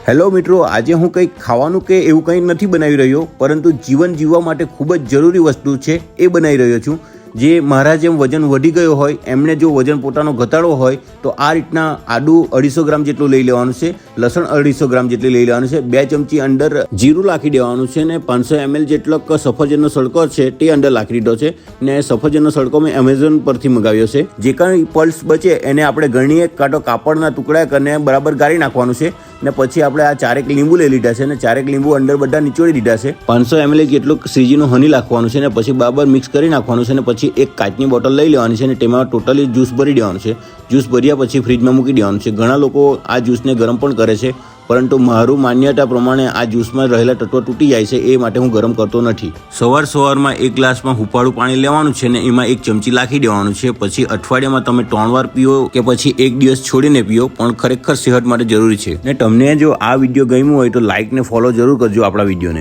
Hello મિત્રો, આજે હું કંઈક ખાવાનું કે એવું કંઈ નથી બનાવી રહ્યો, પરંતુ જીવન જીવવા માટે ખૂબ જ જરૂરી વસ્તુ છે એ બનાવી રહ્યો છું. જે મારા જેમ વજન વધી ગયો હોય એમને જો વજન પોતાનો ઘટાડવો હોય તો આ રીતના આદું 250 ગ્રામ જેટલું લઈ લેવાનું છે, લસણ 250 ગ્રામ જેટલી લઈ લેવાનું છે, 2 ચમચી અંદર જીરું નાખી દેવાનું છે ને 500 ml જેટલો સફરજનનો સળકો છે તે અંદર નાખી દીધો છે. ને સફરજનનો સળકો મેં એમેઝોન પરથી મંગાવ્યો છે. જે કાંઈ પલ્સ બચે એને આપણે ગણીએ કાં તો કાપડના ટુકડા કરીને બરાબર ગાળી નાખવાનું છે. ને પછી આપણે આ 4 લીંબુ લઈ લીધા છે ને 4 લીંબુ અંદર બધા નીચોડી દીધા છે. 500 ml જેટલું શ્રીજીનું હની નાખવાનું છે ને પછી બરાબર મિક્સ કરી નાખવાનું છે ને પછી એક કાચની બોટલ લઈ લેવાની છે ને તેમાં ટોટલી જ્યુસ ભરી દેવાનું છે. જ્યુસ ભર્યા પછી ફ્રીજમાં મૂકી દેવાનું છે. ઘણા લોકો આ જ્યુસને ગરમ પણ કરે છે, પરંતુ મારું માન્યતા પ્રમાણે આ જ્યુસમાં રહેલા તત્વો તૂટી જાય છે, એ માટે હું ગરમ કરતો નથી. સવારમાં એક ગ્લાસમાં હુંફાળું પાણી લેવાનું છે ને એમાં 1 ચમચી નાખી દેવાનું છે. પછી અઠવાડિયામાં તમે 3 વાર પીઓ કે પછી 1 દિવસ છોડીને પીઓ, પણ ખરેખર સેહત માટે જરૂરી છે. ને તમને જો આ વિડીયો ગમ્યો હોય તો લાઈક ને ફોલો જરૂર કરજો આપણા વિડીયોને.